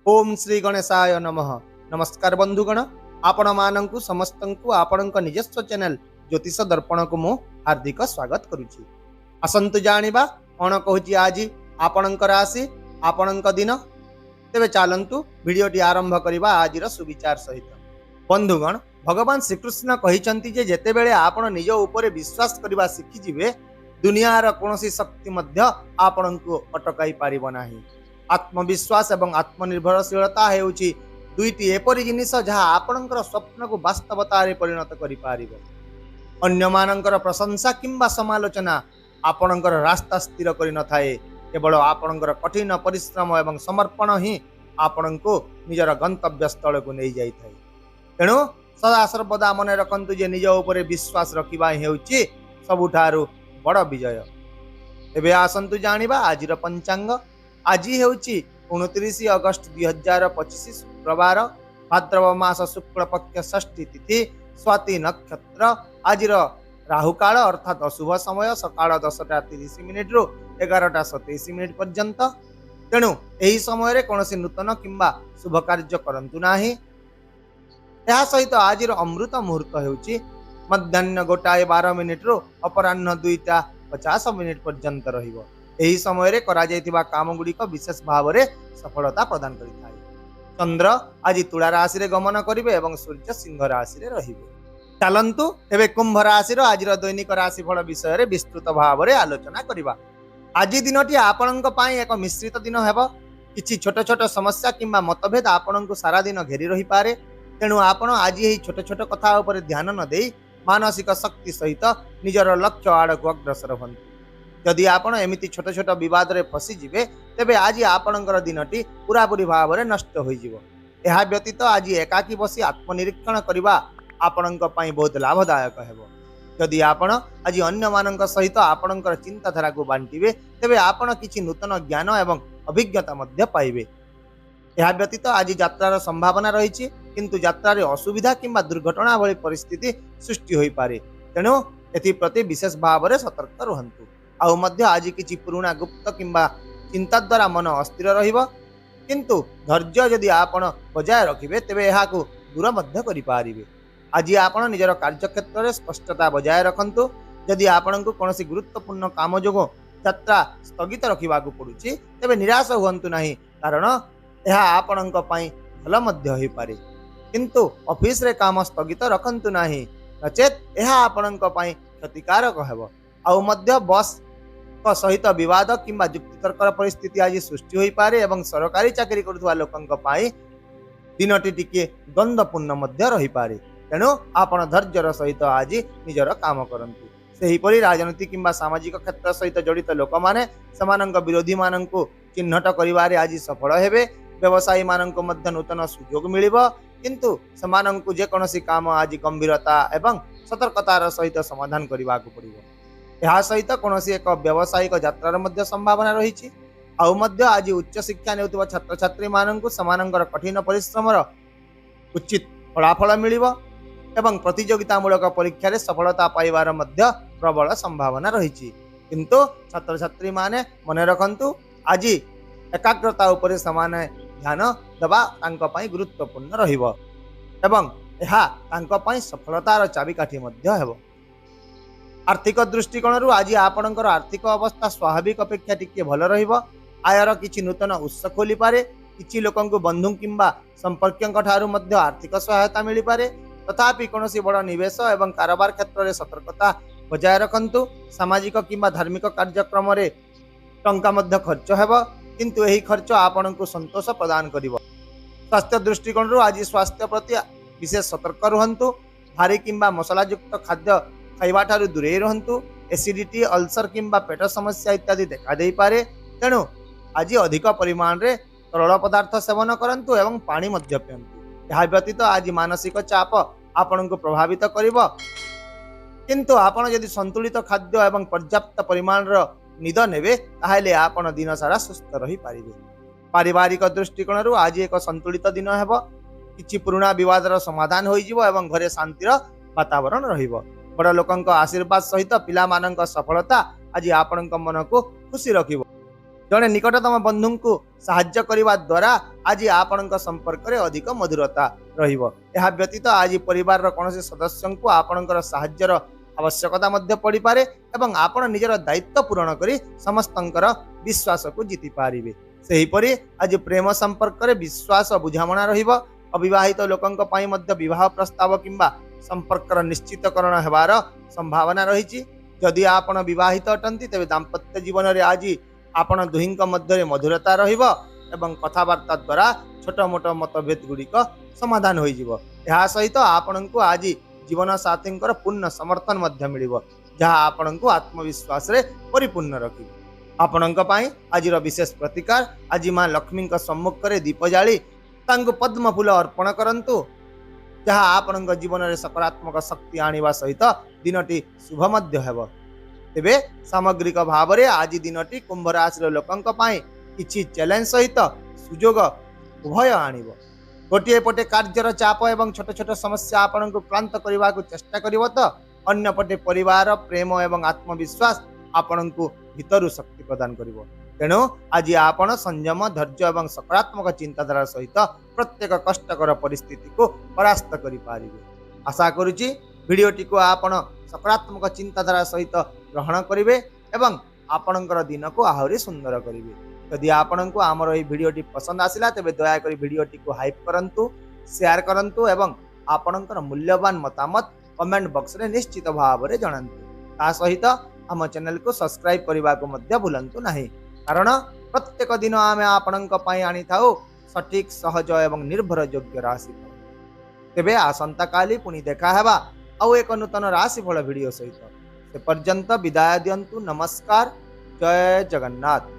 ओम श्री गणेशाय नमः। नमस्कार बंधुगण, आपण मानंकु समस्तंकु आपणक निजस्व चैनल ज्योतिष दर्पण को मु हार्दिक स्वागत करुछि। आसंतु जानिबा कोन कहूछि आज आपणक राशि आपणक दिन। तेबे चालंतु वीडियोटी आरंभ करिबा आजिर सुविचार सहित। बंधुगण, भगवान श्रीकृष्ण कहिसंती जे जेतेबेले आपण निज उपरे विश्वास करिबा शिखि जिवे, दुनियार कोनोसी शक्ति मध्य आपणकु अटकाई पारिबो नाही। आत्मविश्वास एवं आत्मनिर्भरशीलता हेउछि दुईटी एपरि जिनिस जहाँ आपणकर स्वप्न को वास्तवता रे परिणत करि पारिबो। अन्य मानकर प्रशंसा किंबा समालोचना आपणकर रास्ता स्थिर करि न थाए। केवल आपणकर कठिन परिश्रम एवं समर्पण ही आपणको निजर गंतव्य स्थल को नहीं जाई थाए। तेणु सदा सर्वदा मन रखंतु जे निज उपरे विश्वास रखिबा हेउछि सबुठारु बड़ विजय। एबे आसंतु जानिबा आजिर पंचांग। आज हेउछि 29 अगस्त 2025 शुक्रवार, भाद्रव मास शुक्ल पक्ष षष्ठी तिथि, स्वाति नक्षत्र। आजिर राहुकाल अर्थात अशुभ समय सकाळ 10:30 रु 11:27 पर्यंत। तेणु एही समय रे कोनोसी नूतन किंबा शुभ कार्य करंतु नाही। या सहित आजिर अमृत मुहूर्त हेउछि मध्याह्न 1:12 रु अपराह्न 2:50 पर्यंत रहिबो। एही समय रे करा जायतिबा काम गुड़िक विशेष भाव में सफलता प्रदान करिथाय। चंद्र आज तुला राशि रे गमन करिवे एवं सूर्य सिंह राशि रे रहिबे। चलंतु एबे कुंभ राशि रो आजिर दैनिक राशिफल विषय रे विस्तृत भाव में आलोचना करिबा। आज दिनटी आपणक पई एक मिश्रित दिन हेबो। किछि छोट छोट समस्या किंबा मतभेद आपणक सारा दिन घेरी रही पारे। तेणु आपण आज एही छोट छोट कथा उपर ध्यान न देई मानसिक शक्ति सहित निजर लक्ष्य आड़क अग्रसर हुअन्तु। जदि आपण एमिति छोट छोट विवाद रे फसी जिवे, तेबे आज आपणकर दिनटी पूरापूरी भाव में नष्ट हो जिवो। एहा व्यतीत आज एकाकी बसी आत्मनिरीक्षण करबा आपणक पई बहुत लाभदायक हेबो। जदि आपण आज अन्य मानक सहित आपणकर चिंताधारा को बांटिबे, तेबे आपण किछि नूतन ज्ञान एवं अभिज्ञता मध्य पाइबे। एहा व्यतीत आज यात्रार संभावना रहिछि, किंतु यात्रा रे असुविधा किंबा दुर्घटना भली परिस्थिति सृष्टि होई पारे। तेणु एथि प्रति विशेष भाव में सतर्क रहंतु। आउ मध्य आज किछि पुराना गुप्त किंबा चिंता द्वारा मन अस्थिर रहिबो, किंतु धैर्य जदि आपण बजाय रखिबे तेबे एहाकु दूर मध्य करि पारिबे। आज आपण निजर कार्यक्षेत्र रे स्पष्टता बजाय रखंतु। जदि आपणकु कोनोसी गुरुत्वपूर्ण काम जोगो यात्रा स्थगित रखिबाकु पडुछि, तेबे निराश हुअन्तु नाही, कारण एहा आपणक पई भल मध्य होई पारे। किंतु ऑफिस रे काम स्थगित रखंतु नाही, नचेत एहा आपणक पई क्षतिकारक हेबो। आउ मध्य बस सहित विवाद किंबा युक्तितर्कर परिस्थिति आज सृष्टि होई पारे एवं सरकारी चाकरी करुवा लोकंक पाई दिनटी टिके द्वंद्वपूर्ण मध्य रही पारे। तेणु आपण धैर्यर सहित आज निजर काम करंतु। सेहीपरि राजनीति किंबा सामाजिक क्षेत्र सहित जड़ित लोक माने समानंक विरोधी मानंकु चिन्हट करिवारे आज सफल हेबे। व्यवसायी मानंकु मध्य नूतन सुयोग मिलिबो, किंतु समानंकु जे कोनोसी काम आज गंभीरता एवं सतर्कतार सहित समाधान करिवाकु पड़िबो। यह सहित कौन एक व्यावसायिक यात्रार मध्य संभावना रही। आउ मध्य आज उच्च शिक्षा नेउतबा छात्र छात्री मानंकु समानंकर कठिन परिश्रमर उचित फलाफल मिलिबो एवं प्रतियोगितामूलक परीक्षा रे सफलता पाइबार मध्य प्रबल संभावना रही। किंतु छात्र छात्री माने मन रखंतु आज एकाग्रता उपरे समान ध्यान देबा तांको पई गुरुत्वपूर्ण रहिबो एवं एहा तांको पई सफलतार चाबिकाठी मध्य हेबो। आर्थिक दृष्टिकोण आज आपणकर आर्थिक अवस्था स्वाभाविक अपेक्षा टिके भल रहिबो। आयर किछि नूतन उत्स खोली पारे। किछि लोकंकु बंधु किंबा संपर्कयंक ठारू मध्य आर्थिक सहायता मिली पारे। तथापि कोनोसी बड़ निवेश एवं कारोबार क्षेत्र में सतर्कता बजाय रखंतु। सामाजिक किंबा धार्मिक कार्यक्रम रे टंका मध्य खर्च हेबो, किंतु एही खर्च आपणकु संतोष प्रदान करिवो। स्वास्थ्य दृष्टिकोण आज स्वास्थ्य प्रति विशेष सतर्क रहंतु। भारी किंबा मसलायुक्त खाद्य खाइबा ठारू दूरे रहंतु। एसिडिटी, अल्सर किंबा पेट समस्या इत्यादि देखा दे पारे। तेणु आज अधिक परिमाण रे तरल पदार्थ सेवन करंतु एवं पानी मध्य पियंतु। यह व्यतीत आज मानसिक चाप आपणको प्रभावित करिवो, किंतु आपण यदि संतुलित खाद्य एवं पर्याप्त परिमाण रो निद नेबे, ताहाले आपण दिन सारा सुस्थ रही पारिबे। पारिवारिक दृष्टिकोण आज एक संतुलित दिन हेबो। किछि पुराना विवादर समाधान होई जिवो एवं घरे शांतिर वातावरण रहिबो। बड़ लोकंक आशीर्वाद सहित पिला मानंक सफलता आज आपणक मन को खुशी रखिबो। जड़े निकटतम बंधु को साहाय्य करने द्वारा आज आपण संपर्क में अधिक मधुरता रहा व्यतीत आज परिवार कौन सदस्य को आपणकर साहाय्यर आवश्यकता पड़ पारे एवं आपण निजर दायित्व पूरण कर समस्तंकर विश्वास को जीति पारे। सेहीपरि आज प्रेम संपर्क में विश्वास बुझामणा रहिबो। अविवाहित लोकंक पई मध्य विवाह प्रस्ताव किंबा संपर्क निश्चितकरण हेबार संभावना रही। जदि आपण विवाहित अटंती तेबे दाम्पत्य जीवन रे आज आपण दुहिंक मध्य मधुरता रहिबो एवं कथबार्ता द्वारा छोट मोट मतभेद गुड़िक समाधान हो यह सहित आपण को आज जीवन साथी पूर्ण समर्थन मिलिबो जहाँ आपण को आत्मविश्वास रे परिपूर्ण रखिबो। आपणक पई आज विशेष प्रतिकार आज माँ लक्ष्मी सम्मुख में दीप जाली तांको पद्म फूल अर्पण करंतु जहाँ आपण जीवन में सकारात्मक शक्ति आनिबा सहित दिनटी शुभ मध्य हेबो। तेबे सामग्रिक भाव में आज दिनटी कुंभ राशि लोकंक पई किछि चैलेंज सहित सुजोग उभय आनिबो। गोटे पटे कार्यर चाप एवं छोट छोट समस्या आपण को क्लांत करने को चेष्टा करिवो तो अन्य पटे परिवार प्रेम एवं आत्मविश्वास आपण को भीतर शक्ति प्रदान करिवो। तेणु आज आपण संयम धैर्य एवं सकारात्मक चिंताधारा सहित प्रत्येक कष्टकर परिस्थिति को परास्त करि पारिबे। आशा करुछि भिडियोटी को आपण सकारात्मक चिंताधारा सहित ग्रहण करिवे एवं आपणकर दिन को आहुरी सुंदर करिवे। यदि आपण को आमर ये भिडियोटी पसंद आसिला तेबे दयाकोरी भिडियोटी को हाइप करंतु, शेयर करंतु एवं आपणकर मूल्यवान मतामत कमेंट बॉक्स रे निश्चित भाव में जणांतु। ता सहित आम चैनल को सब्सक्राइब करने को मध्य भूलंतु नहीं, कारण प्रत्येक दिन आमे आपणक पई आनी थाउ सटीक सहज एवं निर्भर योग्य राशिफल। तेबे आसंता काली पुणी देखा हेबा आउ एक नूतन राशिफल भिडियो सहित। से पर्यंत विदाय दियंतु। नमस्कार। जय जगन्नाथ।